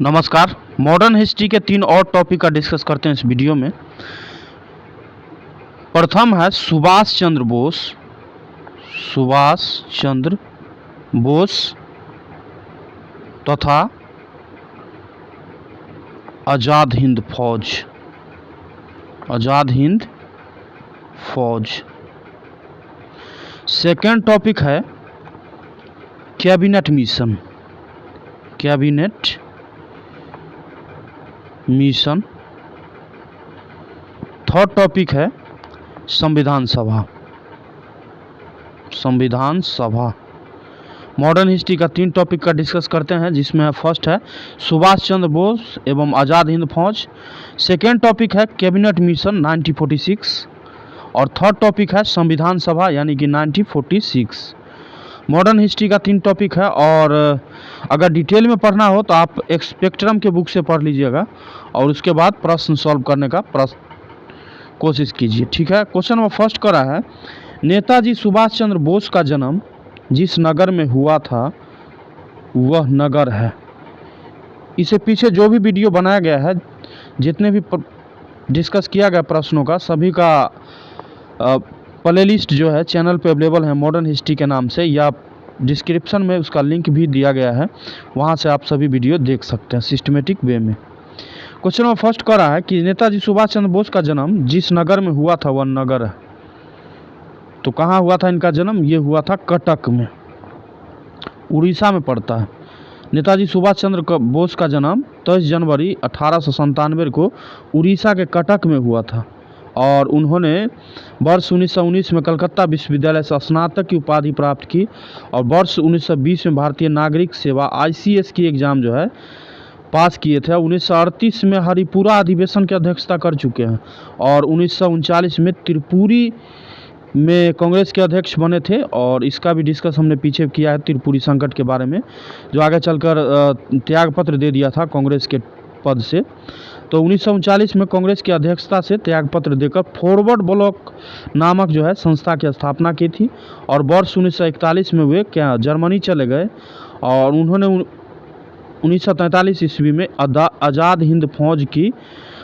नमस्कार। Modern history के 3 और टॉपिक का डिस्कस करते हैं इस वीडियो में। प्रथम है सुभाष चंद्र बोस तथा आज़ाद हिंद फौज। सेकेंड टॉपिक है कैबिनेट मिशन। थर्ड टॉपिक है संविधान सभा। मॉडर्न हिस्ट्री का 3 टॉपिक का डिस्कस करते हैं, जिसमें फर्स्ट है सुभाष चंद्र बोस एवं आज़ाद हिंद फौज। सेकेंड टॉपिक है कैबिनेट मिशन 1946 और थर्ड टॉपिक है संविधान सभा यानी कि 1946। मॉडर्न हिस्ट्री का 3 टॉपिक है और अगर डिटेल में पढ़ना हो तो आप स्पेक्ट्रम के बुक से पढ़ लीजिएगा और उसके बाद प्रश्न सॉल्व करने का कोशिश कीजिए, ठीक है। क्वेश्चन नंबर फर्स्ट करा है, नेताजी सुभाष चंद्र बोस का जन्म जिस नगर में हुआ था वह नगर है। इससे पीछे जो भी वीडियो बनाया गया है, जितने भी डिस्कस किया गया प्रश्नों का, सभी का प्लेलिस्ट जो है चैनल पे अवेलेबल है मॉडर्न हिस्ट्री के नाम से, या डिस्क्रिप्शन में उसका लिंक भी दिया गया है, वहाँ से आप सभी वीडियो देख सकते हैं सिस्टमेटिक वे में। क्वेश्चन नंबर फर्स्ट कर रहा है कि नेताजी सुभाष चंद्र बोस का जन्म जिस नगर में हुआ था वह नगर है। तो कहाँ हुआ था इनका जन्म? ये हुआ था कटक में, उड़ीसा में पड़ता है। नेताजी सुभाष चंद्र बोस का जन्म 23 जनवरी 1897 को उड़ीसा के कटक में हुआ था और उन्होंने वर्ष 1919 में कलकत्ता विश्वविद्यालय से स्नातक की उपाधि प्राप्त की और वर्ष 1920 में भारतीय नागरिक सेवा ICS की एग्ज़ाम जो है पास किए थे। 1938 में हरिपुरा अधिवेशन की अध्यक्षता कर चुके हैं और 1939 में त्रिपुरी में कांग्रेस के अध्यक्ष बने थे और इसका भी डिस्कस हमने पीछे किया है, त्रिपुरी संकट के बारे में, जो आगे चलकर त्यागपत्र दे दिया था कांग्रेस के पद से। तो 1939 में कांग्रेस की अध्यक्षता से त्यागपत्र देकर फॉरवर्ड ब्लॉक नामक जो है संस्था की स्थापना की थी और वर्ष 1941 में वे जर्मनी चले गए और उन्होंने 1943 ईस्वी में आज़ाद हिंद फौज की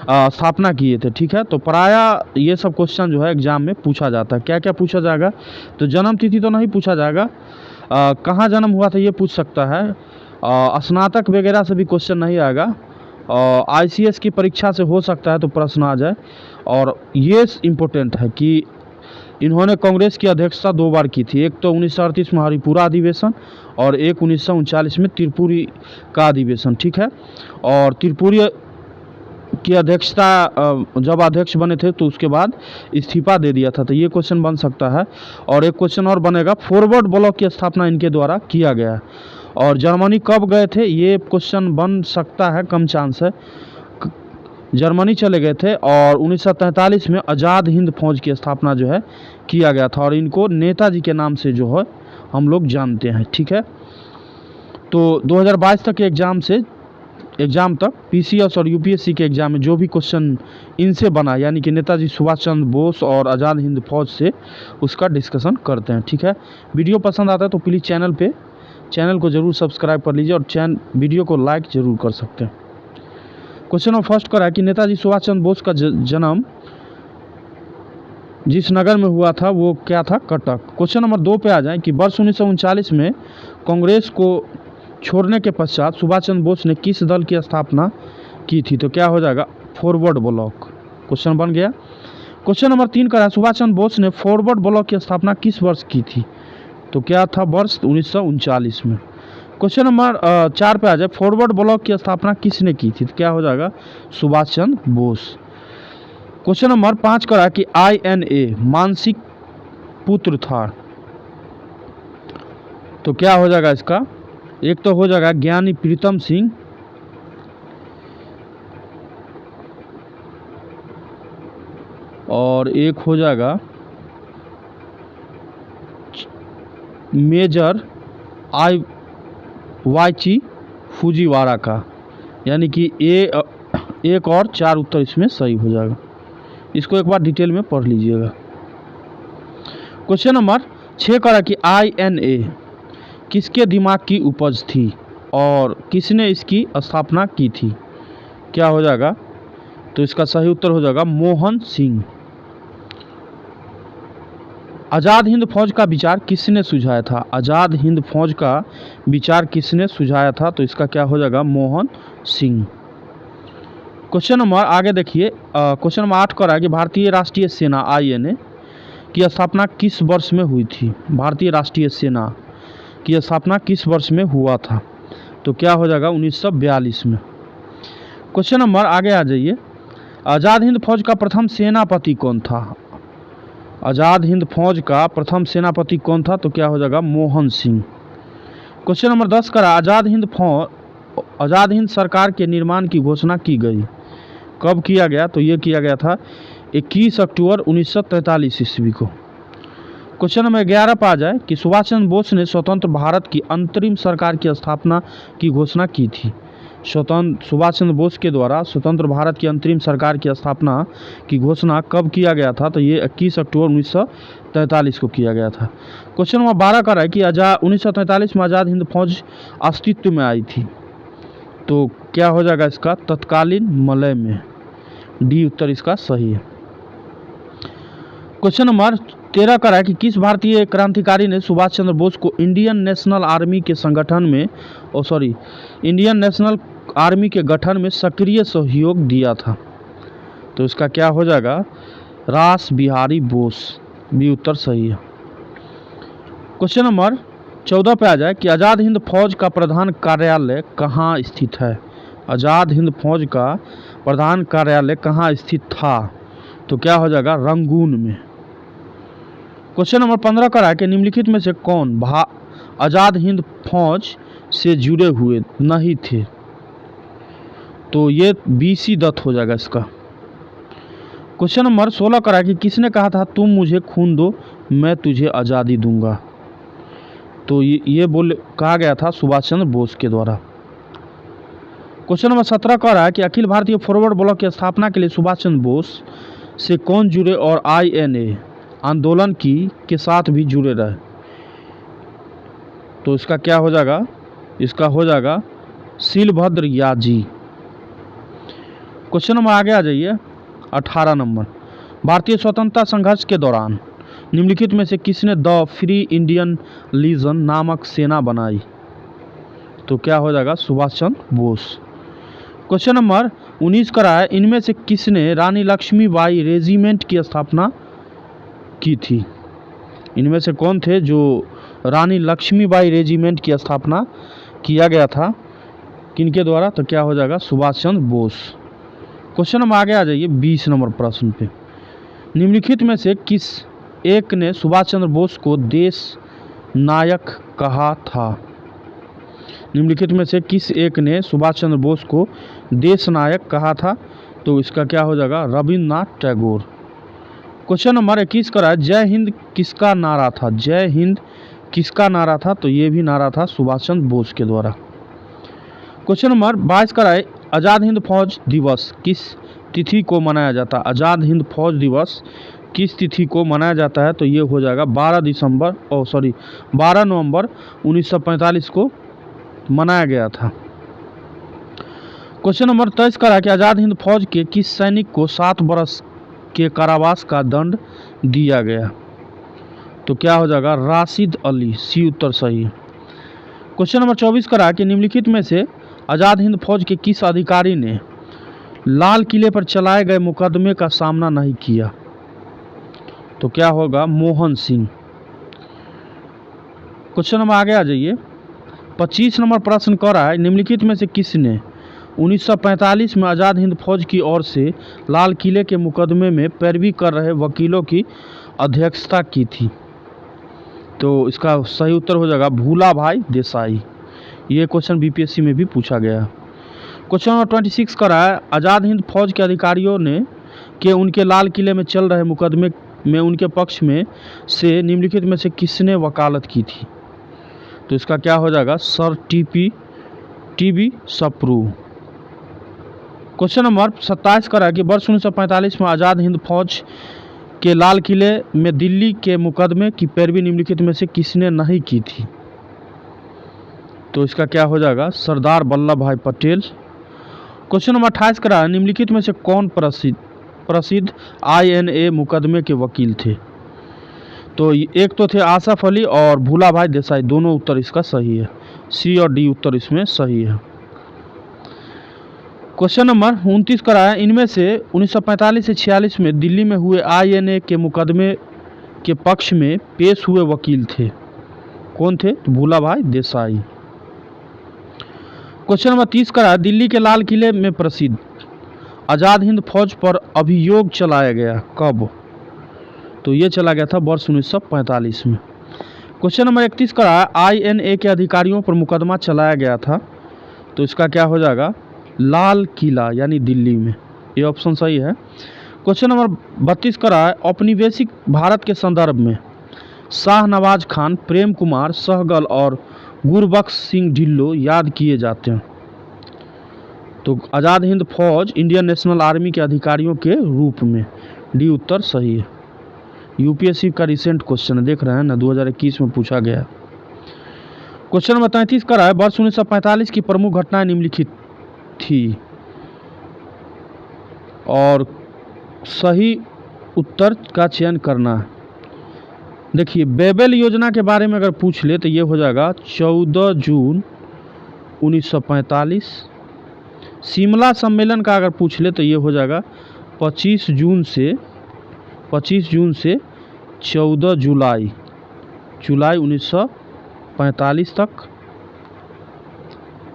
स्थापना किए थे, ठीक है। तो प्रायः ये सब क्वेश्चन जो है एग्जाम में पूछा जाता है। क्या क्या पूछा जाएगा? तो जन्म तिथि तो नहीं पूछा जाएगा, कहाँ जन्म हुआ था ये पूछ सकता है, स्नातक वगैरह से भी क्वेश्चन नहीं आएगा, ICS की परीक्षा से हो सकता है तो प्रश्न आ जाए। और ये इम्पोर्टेंट है कि इन्होंने कांग्रेस की अध्यक्षता 2 बार की थी, एक तो 1938 में हरिपुरा अधिवेशन और एक 1939 में त्रिपुरी का अधिवेशन, ठीक है। और त्रिपुरी की अध्यक्षता जब अध्यक्ष बने थे तो उसके बाद इस्तीफा दे दिया था, तो ये क्वेश्चन बन सकता है। और एक क्वेश्चन और बनेगा, फॉरवर्ड ब्लॉक की स्थापना इनके द्वारा किया गया है और जर्मनी कब गए थे, ये क्वेश्चन बन सकता है, कम चांस है। जर्मनी चले गए थे और 1943 में आज़ाद हिंद फौज की स्थापना जो है किया गया था और इनको नेताजी के नाम से जो है हम लोग जानते हैं, ठीक है। तो 2022 तक के एग्ज़ाम तक PCS और UPSC के एग्ज़ाम में जो भी क्वेश्चन इनसे बना, यानी कि नेताजी सुभाष चंद्र बोस और आज़ाद हिंद फौज से, उसका डिस्कशन करते हैं, ठीक है। वीडियो पसंद आता है तो प्लीज़ चैनल को ज़रूर सब्सक्राइब कर लीजिए और वीडियो को लाइक ज़रूर कर सकते हैं। क्वेश्चन नंबर फर्स्ट करा है कि नेताजी सुभाष चंद्र बोस का जन्म जिस नगर में हुआ था वो क्या था? कटक। क्वेश्चन नंबर 2 पे आ जाएं कि वर्ष 1939 में कांग्रेस को छोड़ने के पश्चात सुभाष चंद्र बोस ने किस दल की स्थापना की थी? तो क्या हो जाएगा? Forward block. क्वेश्चन बन गया। क्वेश्चन नंबर 3 करा, सुभाष चंद्र बोस ने फॉरवर्ड ब्लॉक की स्थापना किस वर्ष की थी? तो क्या था? वर्ष 1939 में। क्वेश्चन नंबर 4 पे आ जाए, फॉरवर्ड ब्लॉक की स्थापना किसने की थी? तो क्या हो जाएगा? सुभाष चंद्र बोस। क्वेश्चन नंबर 5 करा कि INA मानसिक पुत्र था, तो क्या हो जाएगा इसका? एक तो हो जाएगा ज्ञानी प्रीतम सिंह, और एक हो जाएगा मेजर वाइची फुजीवारा का, यानी कि एक और 4 उत्तर इसमें सही हो जाएगा। इसको एक बार डिटेल में पढ़ लीजिएगा। क्वेश्चन नंबर 6 करा कि INA किसके दिमाग की उपज थी और किसने इसकी स्थापना की थी? क्या हो जाएगा? तो इसका सही उत्तर हो जाएगा मोहन सिंह। आज़ाद हिंद फौज का विचार किसने सुझाया था? आज़ाद हिंद फौज का विचार किसने सुझाया था? तो इसका क्या हो जाएगा? मोहन सिंह। क्वेश्चन नंबर आगे देखिए, क्वेश्चन नंबर 8 कर रहा है कि भारतीय राष्ट्रीय सेना INA की स्थापना किस वर्ष में हुई थी? भारतीय राष्ट्रीय सेना की स्थापना किस वर्ष में हुआ था? तो क्या हो जाएगा? 1942 में। क्वेश्चन नंबर आगे आ जाइए, आज़ाद हिंद फौज का प्रथम सेनापति कौन था? आज़ाद हिंद फौज का प्रथम सेनापति कौन था? तो क्या हो जाएगा? मोहन सिंह। क्वेश्चन नंबर 10 का आज़ाद हिंद सरकार के निर्माण की घोषणा की गई, कब किया गया? तो ये किया गया था 21 अक्टूबर 1943 ईस्वी को। क्वेश्चन नंबर 11 पर आ जाए कि सुभाष चंद्र बोस ने स्वतंत्र भारत की अंतरिम सरकार की स्थापना की घोषणा की थी। सुभाष चंद्र बोस के द्वारा स्वतंत्र भारत की अंतरिम सरकार की स्थापना की घोषणा कब किया गया था? तो ये 21 अक्टूबर 1943 को किया गया था। क्वेश्चन नंबर 12 का है कि 1943 में आज़ाद हिंद फौज अस्तित्व में आई थी, तो क्या हो जाएगा इसका? तत्कालीन मलय में। डी उत्तर इसका सही है। क्वेश्चन नंबर 13 का है कि किस भारतीय क्रांतिकारी ने सुभाष चंद्र बोस को इंडियन नेशनल आर्मी के गठन में सक्रिय सहयोग दिया था? तो इसका क्या हो जाएगा? रास बिहारी बोस। बी उत्तर सही है। क्वेश्चन नंबर 14 पे आ जाए कि आज़ाद हिंद फौज का प्रधान कार्यालय कहाँ स्थित है? आज़ाद हिंद फौज का प्रधान कार्यालय कहाँ स्थित था? तो क्या हो जाएगा? रंगून में। क्वेश्चन नंबर 15 का है कि निम्नलिखित में से कौन आज़ाद हिंद फौज से जुड़े हुए नहीं थे? तो ये BC दत्त हो जाएगा इसका। क्वेश्चन नंबर 16 का है कि किसने कहा था तुम मुझे खून दो मैं तुझे आज़ादी दूंगा? तो ये कहा गया था सुभाष चंद्र बोस के द्वारा। क्वेश्चन नंबर 17 का है कि अखिल भारतीय फॉरवर्ड ब्लॉक की स्थापना के लिए सुभाष चंद्र बोस से कौन जुड़े और INA आंदोलन के साथ भी जुड़े रहे? तो इसका क्या हो जाएगा? इसका हो जाएगा शीलभद्र याजी। क्वेश्चन नंबर आगे आ जाइए, 18 नंबर, भारतीय स्वतंत्रता संघर्ष के दौरान निम्नलिखित में से किसने द फ्री इंडियन लीजन नामक सेना बनाई? तो क्या हो जाएगा? सुभाष चंद्र बोस। क्वेश्चन नंबर 19 का है इनमें से किसने रानी लक्ष्मीबाई रेजिमेंट की स्थापना की थी? इनमें से कौन थे जो रानी लक्ष्मीबाई रेजिमेंट की स्थापना किया गया था, किनके द्वारा? तो क्या हो जाएगा? सुभाष चंद्र बोस। क्वेश्चन नंबर आगे आ जाइए 20 नंबर प्रश्न पे, निम्नलिखित में से किस एक ने सुभाष चंद्र बोस को देश नायक कहा था? निम्नलिखित में से किस एक ने सुभाष चंद्र बोस को देश नायक कहा था? तो इसका क्या हो जाएगा? रविन्द्रनाथ टैगोर। क्वेश्चन नंबर 21 का है जय हिंद किसका नारा था? जय हिंद किसका नारा था? तो ये भी नारा था सुभाष चंद्र बोस के द्वारा। क्वेश्चन नंबर 22 का है आज़ाद हिंद फौज दिवस किस तिथि को मनाया जाता है? आज़ाद हिंद फौज दिवस किस तिथि को मनाया जाता है? तो ये हो जाएगा 12 नवंबर 1945 को मनाया गया था। क्वेश्चन नंबर 23 का है कि आज़ाद हिंद फौज के किस सैनिक को 7 वर्ष के कारावास का दंड दिया गया? तो क्या हो जाएगा? राशिद अली। सी उत्तर सही है। क्वेश्चन नंबर 24 का है कि निम्नलिखित में से आज़ाद हिंद फौज के किस अधिकारी ने लाल किले पर चलाए गए मुकदमे का सामना नहीं किया? तो क्या होगा? मोहन सिंह। क्वेश्चन नंबर आगे आ जाइए, 25 नंबर प्रश्न कर रहा है निम्नलिखित में से किसने 1945 में आज़ाद हिंद फौज की ओर से लाल किले के मुकदमे में पैरवी कर रहे वकीलों की अध्यक्षता की थी? तो इसका सही उत्तर हो जाएगा भूला भाई देसाई। ये क्वेश्चन BPSC में भी पूछा गया। क्वेश्चन नंबर 26 का है आज़ाद हिंद फौज के अधिकारियों ने उनके लाल किले में चल रहे मुकदमे में उनके पक्ष में से निम्नलिखित में से किसने वकालत की थी? तो इसका क्या हो जाएगा? Sir TB Sapru. Question number 27 का है कि वर्ष 1945 में आज़ाद हिंद फौज के लाल किले में दिल्ली के मुकदमे की पैरवी निम्नलिखित में से किसने नहीं की थी? तो इसका क्या हो जाएगा, सरदार वल्लभ भाई पटेल। क्वेश्चन नंबर 28 करा है, निम्नलिखित में से कौन प्रसिद्ध INA मुकदमे के वकील थे। तो एक तो थे आसफ अली और भूला भाई देसाई, दोनों उत्तर इसका सही है, सी और डी उत्तर इसमें सही है। क्वेश्चन नंबर 29 करा है, इनमें से 1945 से 46 में दिल्ली में हुए INA के मुकदमे के पक्ष में पेश हुए वकील थे, कौन थे, तो भूला भाई देसाई। क्वेश्चन नंबर 30 करा है, दिल्ली के लाल किले में प्रसिद्ध आज़ाद हिंद फौज पर अभियोग चलाया गया कब। तो ये चला गया था वर्ष 1945 में। क्वेश्चन नंबर 31 करा है, INA के अधिकारियों पर मुकदमा चलाया गया था, तो इसका क्या हो जाएगा, लाल किला यानी दिल्ली में, ये ऑप्शन सही है। क्वेश्चन नंबर 32 करा है, औपनिवेशिक भारत के संदर्भ में शाहनवाज खान, प्रेम कुमार सहगल और गुरबख्श सिंह ढिल्लो याद किए जाते हैं। तो आज़ाद हिंद फौज इंडियन नेशनल आर्मी के अधिकारियों के रूप में, डी उत्तर सही है। यूपीएससी का रिसेंट क्वेश्चन देख रहे हैं ना, 2021 में पूछा गया। क्वेश्चन नंबर 33 करा है, वर्ष 1945 की प्रमुख घटनाएं निम्नलिखित थी, और सही उत्तर का चयन करना है। देखिए बेबेल योजना के बारे में अगर पूछ ले तो ये हो जाएगा 14 जून 1945। शिमला सम्मेलन का अगर पूछ ले तो ये हो जाएगा 25 जून से 14 जुलाई 1945 तक।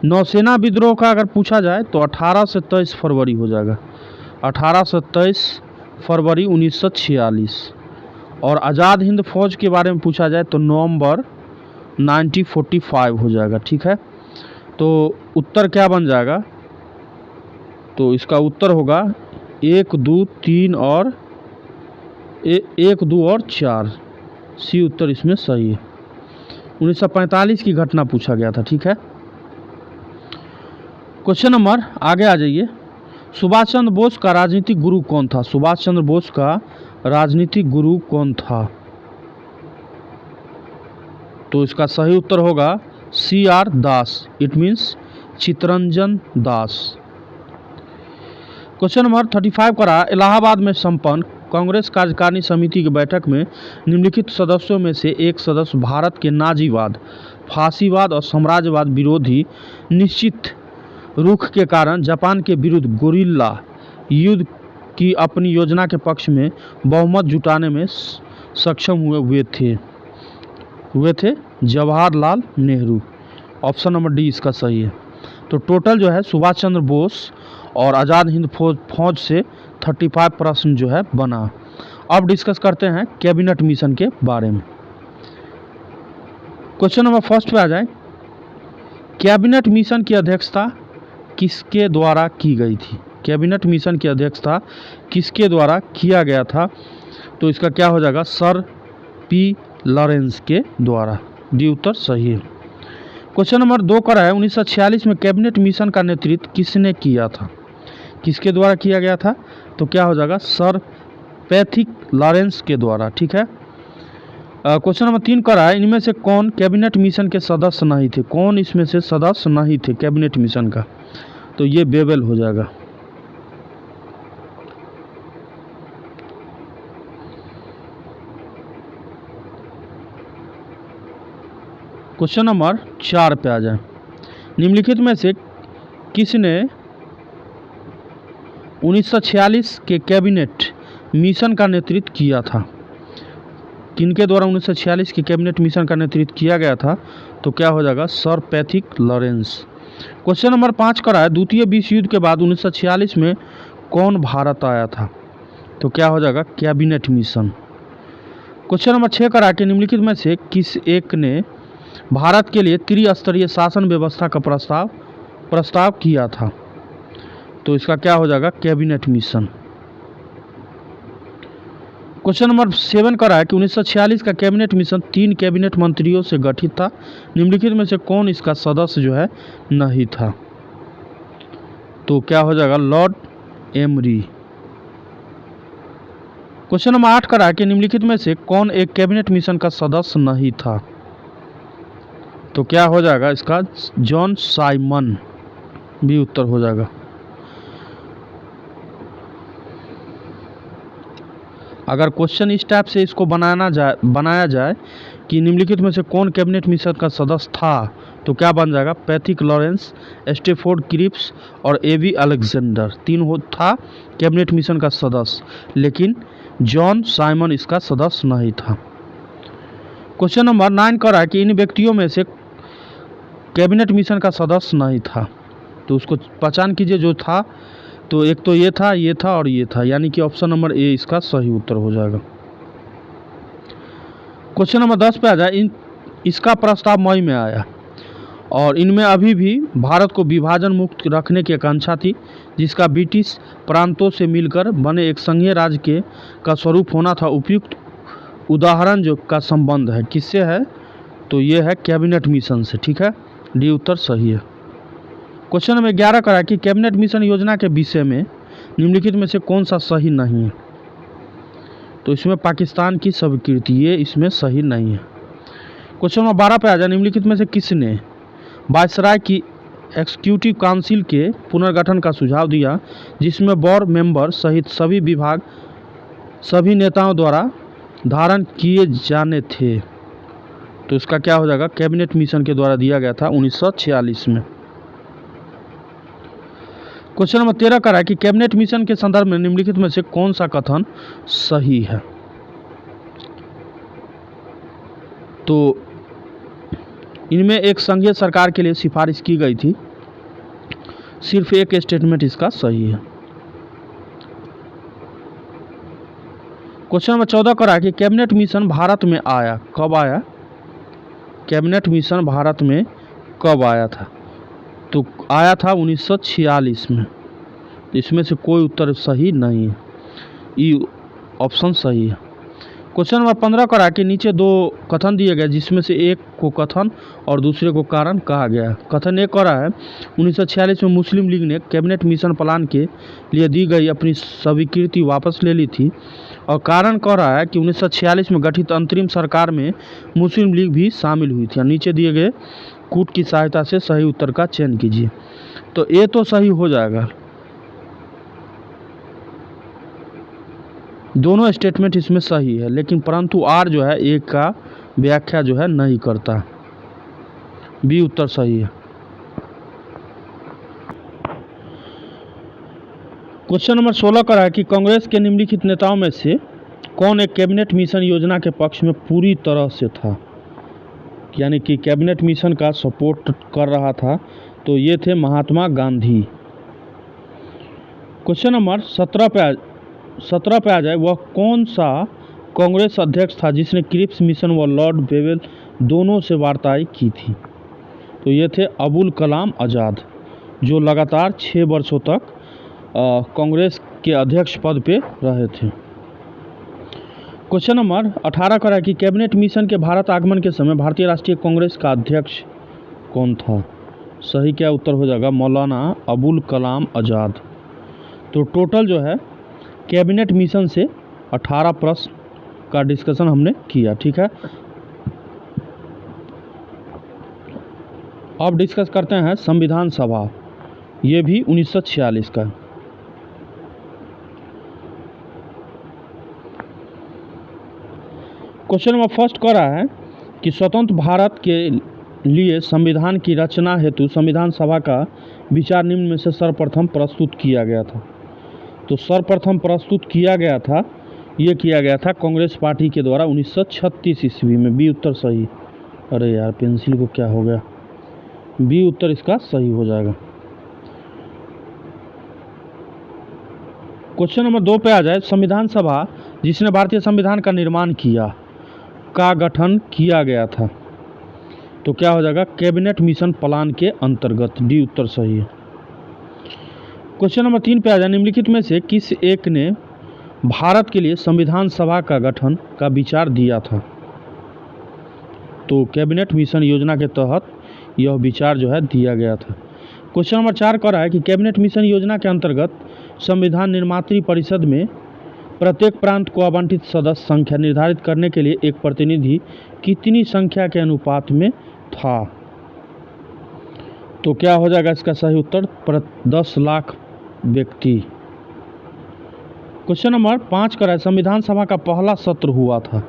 नौसेना विद्रोह का अगर पूछा जाए तो 18 से 23 फरवरी हो जाएगा, 18 से 23 फरवरी 1946। और आज़ाद हिंद फौज के बारे में पूछा जाए तो नवंबर 1945 हो जाएगा, ठीक है। तो उत्तर क्या बन जाएगा, तो इसका उत्तर होगा 1, 2, 3 और 1, 2 और 4, सी उत्तर इसमें सही है। 1945 की घटना पूछा गया था, ठीक है। क्वेश्चन नंबर आगे आ जाइए, सुभाष चंद्र बोस का राजनीतिक गुरु कौन था। सुभाष चंद्र बोस का राजनीतिक गुरु कौन था, तो इसका सही उत्तर होगा CR Das, it means Chittaranjan Das. Question number 35 करा, इलाहाबाद में संपन्न कांग्रेस कार्यकारिणी समिति की बैठक में निम्नलिखित सदस्यों में से एक सदस्य भारत के नाजीवाद, फांसीवाद और साम्राज्यवाद विरोधी निश्चित रुख के कारण जापान के विरुद्ध गोरिल्ला युद्ध की अपनी योजना के पक्ष में बहुमत जुटाने में सक्षम हुए थे Jawaharlal Nehru. Option number D इसका सही है। तो टोटल जो है सुभाष चंद्र बोस और आज़ाद हिंद फौज से 35 प्रश्न जो है बना। अब डिस्कस करते हैं कैबिनेट मिशन के बारे में। क्वेश्चन नंबर फर्स्ट पे आ जाए, कैबिनेट मिशन की अध्यक्षता किसके द्वारा की गई थी। कैबिनेट मिशन की अध्यक्षता किसके द्वारा किया गया था, तो इसका क्या हो जाएगा, सर P लॉरेंस के द्वारा, डी उत्तर सही है। क्वेश्चन नंबर 2 करा है, 1946 में कैबिनेट मिशन का नेतृत्व किसने किया था, किसके द्वारा किया गया था, तो क्या हो जाएगा, सर पैथिक लॉरेंस के द्वारा, ठीक है। क्वेश्चन नंबर 3 करा है, इनमें से कौन कैबिनेट मिशन के सदस्य नहीं थे। कौन इसमें से सदस्य नहीं थे कैबिनेट मिशन का, तो ये बेबेल हो जाएगा। क्वेश्चन नंबर 4 पे आ जाए, निम्नलिखित में से किसने 1946 के कैबिनेट मिशन का नेतृत्व किया था। किनके द्वारा 1946 के कैबिनेट मिशन का नेतृत्व किया गया था, तो क्या हो जाएगा, sir Pethick Lawrence. Question number 5 करा है, द्वितीय विश्व युद्ध के बाद 1946 में कौन भारत आया था, तो क्या हो जाएगा, कैबिनेट मिशन। क्वेश्चन नंबर 6 करा कि निम्नलिखित में से किस एक ने भारत के लिए त्रिस्तरीय शासन व्यवस्था का प्रस्ताव किया था, तो इसका क्या हो जाएगा, कैबिनेट मिशन। क्वेश्चन नंबर 7 करा है कि 1946 का कैबिनेट मिशन 3 कैबिनेट मंत्रियों से गठित था, निम्नलिखित में से कौन इसका सदस्य जो है नहीं था, तो क्या हो जाएगा, लॉर्ड एमरी। क्वेश्चन नंबर 8 करा है कि निम्नलिखित में से कौन एक कैबिनेट मिशन का सदस्य नहीं था, तो क्या हो जाएगा इसका, जॉन साइमन, भी उत्तर हो जाएगा। अगर क्वेश्चन इस टाइप से इसको बनाया जाए कि निम्नलिखित में से कौन कैबिनेट मिशन का सदस्य था, तो क्या बन जाएगा, पैथिक लॉरेंस, स्टेफोर्ड क्रिप्स और एवी अलेक्जेंडर, था कैबिनेट मिशन का सदस्य, लेकिन जॉन साइमन इसका सदस्य नहीं था। क्वेश्चन नंबर 9 कर रहा है कि इन व्यक्तियों में से कैबिनेट मिशन का सदस्य नहीं था, तो उसको पहचान कीजिए जो था। तो एक तो ये था और ये था, यानी कि ऑप्शन नंबर ए इसका सही उत्तर हो जाएगा। क्वेश्चन नंबर 10 पे आ जाए, इसका प्रस्ताव मई में आया और इनमें अभी भी भारत को विभाजन मुक्त रखने की आकांक्षा थी, जिसका ब्रिटिश प्रांतों से मिलकर बने एक संघीय राज्य का स्वरूप होना था। उपयुक्त उदाहरण जो का संबंध है किससे है, तो ये है कैबिनेट मिशन से। ठीक है, डी उत्तर सही है। क्वेश्चन नंबर 11 करा कि कैबिनेट मिशन योजना के विषय में निम्नलिखित में से कौन सा सही नहीं है, तो इसमें पाकिस्तान की स्वीकृति, ये इसमें सही नहीं है। क्वेश्चन नंबर 12 पे आ जाए, निम्नलिखित में से किसने वायसराय की एग्जीक्यूटिव काउंसिल के पुनर्गठन का सुझाव दिया, जिसमें बोर्ड मेंबर सहित सभी विभाग सभी नेताओं द्वारा धारण किए जाने थे, तो इसका क्या हो जाएगा, कैबिनेट मिशन के द्वारा दिया गया था 1946 में। क्वेश्चन नंबर 13 का है कि कैबिनेट मिशन के संदर्भ में निम्नलिखित में से कौन सा कथन सही है, तो इनमें एक संघीय सरकार के लिए सिफारिश की गई थी, सिर्फ एक स्टेटमेंट इसका सही है। क्वेश्चन नंबर 14 का है कि कैबिनेट मिशन भारत में आया, कब आया, कैबिनेट मिशन भारत में कब आया था, तो आया था 1946 में। इसमें से कोई उत्तर सही नहीं है, ई ऑप्शन सही है। क्वेश्चन नंबर 15 का कि नीचे दो कथन दिए गए, जिसमें से एक को कथन और दूसरे को कारण कहा गया है। कथन एक कह रहा है 1946 में मुस्लिम लीग ने कैबिनेट मिशन प्लान के लिए दी गई अपनी स्वीकृति वापस ले ली थी, और कारण कह रहा है कि 1946 में गठित अंतरिम सरकार में मुस्लिम लीग भी शामिल हुई थी। नीचे दिए गए कूट की सहायता से सही उत्तर का चयन कीजिए, तो ये तो सही हो जाएगा, दोनों स्टेटमेंट इसमें सही है, लेकिन परंतु आर जो है एक का व्याख्या जो है नहीं करता, बी उत्तर सही है। क्वेश्चन नंबर 16 का है कि कांग्रेस के निम्नलिखित नेताओं में से कौन एक कैबिनेट मिशन योजना के पक्ष में पूरी तरह से था, यानी कि कैबिनेट मिशन का सपोर्ट कर रहा था, तो ये थे महात्मा गांधी। क्वेश्चन नंबर 17 पे आ जाए, वह कौन सा कांग्रेस अध्यक्ष था जिसने क्रिप्स मिशन व लॉर्ड बेवेल दोनों से वार्ताएं की थी, तो ये थे अबुल कलाम आज़ाद, जो लगातार 6 वर्षों तक कांग्रेस के अध्यक्ष पद पे रहे थे। क्वेश्चन नंबर 18 का है कि कैबिनेट मिशन के भारत आगमन के समय भारतीय राष्ट्रीय कांग्रेस का अध्यक्ष कौन था, सही क्या उत्तर हो जाएगा, मौलाना अबुल कलाम आज़ाद। तो टोटल जो है कैबिनेट मिशन से 18 प्रश्न का डिस्कशन हमने किया। ठीक है, अब डिस्कस करते हैं संविधान सभा, ये भी 1946 का। क्वेश्चन नंबर फर्स्ट कर रहा है कि स्वतंत्र भारत के लिए संविधान की रचना हेतु संविधान सभा का विचार निम्न में से सर्वप्रथम प्रस्तुत किया गया था, तो सर्वप्रथम प्रस्तुत किया गया था, ये किया गया था कांग्रेस पार्टी के द्वारा 1936 ईस्वी में, बी उत्तर सही। अरे यार पेंसिल को क्या हो गया, बी उत्तर इसका सही हो जाएगा। क्वेश्चन नंबर 2 पे आ जाए, संविधान सभा जिसने भारतीय संविधान का निर्माण किया का गठन किया गया था, तो क्या हो जाएगा, कैबिनेट मिशन प्लान के अंतर्गत, डी उत्तर सही है। क्वेश्चन नंबर 3 पे आ जाए, निम्नलिखित में से किस एक ने भारत के लिए संविधान सभा का गठन का विचार दिया था, तो कैबिनेट मिशन योजना के तहत यह विचार जो है दिया गया था। क्वेश्चन नंबर 4 कह रहा है कि कैबिनेट मिशन योजना के अंतर्गत संविधान निर्मात्री परिषद में प्रत्येक प्रांत को आवंटित सदस्य संख्या निर्धारित करने के लिए एक प्रतिनिधि कितनी संख्या के अनुपात में था, तो क्या हो जाएगा इसका सही उत्तर? 10 लाख व्यक्ति। क्वेश्चन नंबर 5 का है, संविधान सभा का पहला सत्र हुआ था।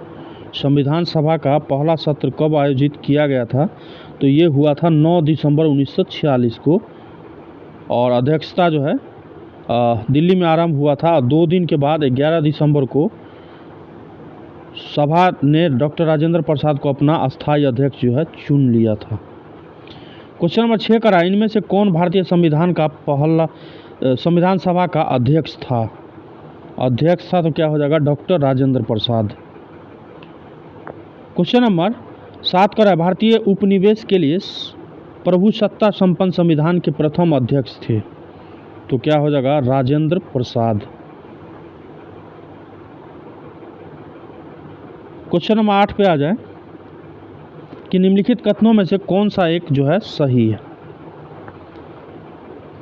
संविधान सभा का पहला सत्र कब आयोजित किया गया था? तो ये हुआ था 9 दिसंबर 1946 को, और अध्यक्षता जो है दिल्ली में आरंभ हुआ था। 2 दिन के बाद 11 दिसंबर को सभा ने डॉक्टर राजेंद्र प्रसाद को अपना अस्थायी अध्यक्ष जो है चुन लिया था। क्वेश्चन नंबर 6 का, इनमें से कौन भारतीय संविधान सभा का अध्यक्ष था? अध्यक्ष था तो क्या हो जाएगा? Doctor Rajendra Prasad. Question number 7 का, भारतीय उपनिवेश के लिए प्रभुसत्ता संपन्न संविधान के प्रथम अध्यक्ष थे। तो क्या हो जाएगा? राजेंद्र प्रसाद। क्वेश्चन नंबर 8 पे आ जाए कि निम्नलिखित कथनों में से कौन सा एक जो है सही है?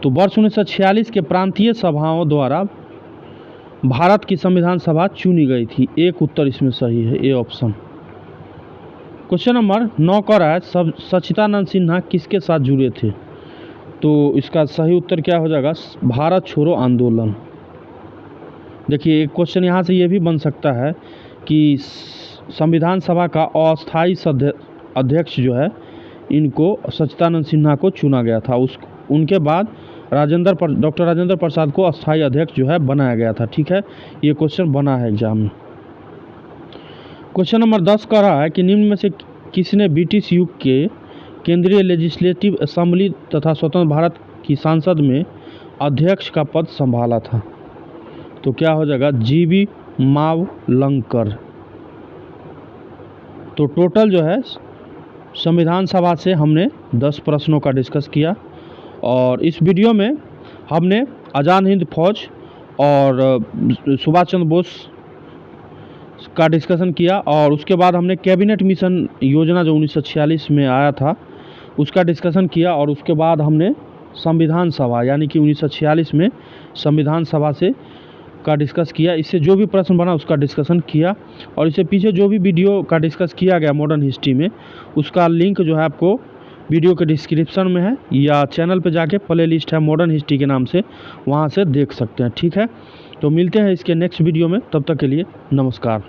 तो वर्ष 1946 के प्रांतीय सभाओं द्वारा भारत की संविधान सभा चुनी गई थी। एक उत्तर इसमें सही है, ए ऑप्शन। क्वेश्चन नंबर 9 का है, सच्चिदानंद सिन्हा किसके साथ जुड़े थे? तो इसका सही उत्तर क्या हो जाएगा? भारत छोड़ो आंदोलन। देखिए एक क्वेश्चन यहाँ से ये भी बन सकता है कि संविधान सभा का अस्थायी अध्यक्ष जो है, इनको सच्चिदानंद सिन्हा को चुना गया था। उनके बाद डॉक्टर राजेंद्र प्रसाद को अस्थायी अध्यक्ष जो है बनाया गया था। ठीक है, ये क्वेश्चन बना है एग्जाम में। क्वेश्चन नंबर 10 का रहा है कि निम्न में से किसने ब्रिटिश युग के केंद्रीय लेजिस्लेटिव असेंबली तथा स्वतंत्र भारत की संसद में अध्यक्ष का पद संभाला था? तो क्या हो जाएगा? जीवी मावलंकर। तो टोटल जो है संविधान सभा से हमने 10 प्रश्नों का डिस्कस किया, और इस वीडियो में हमने आज़ाद हिंद फौज और सुभाष चंद्र बोस का डिस्कशन किया, और उसके बाद हमने कैबिनेट मिशन योजना जो 1946 में आया था उसका डिस्कशन किया, और उसके बाद हमने संविधान सभा यानी कि 1946 में संविधान सभा से का डिस्कस किया। इससे जो भी प्रश्न बना उसका डिस्कशन किया, और इससे पीछे जो भी वीडियो का डिस्कस किया गया मॉडर्न हिस्ट्री में, उसका लिंक जो है आपको वीडियो के डिस्क्रिप्शन में है, या चैनल पे जाके प्ले लिस्ट है मॉडर्न हिस्ट्री के नाम से, वहाँ से देख सकते हैं। ठीक है, तो मिलते हैं इसके नेक्स्ट वीडियो में, तब तक के लिए नमस्कार।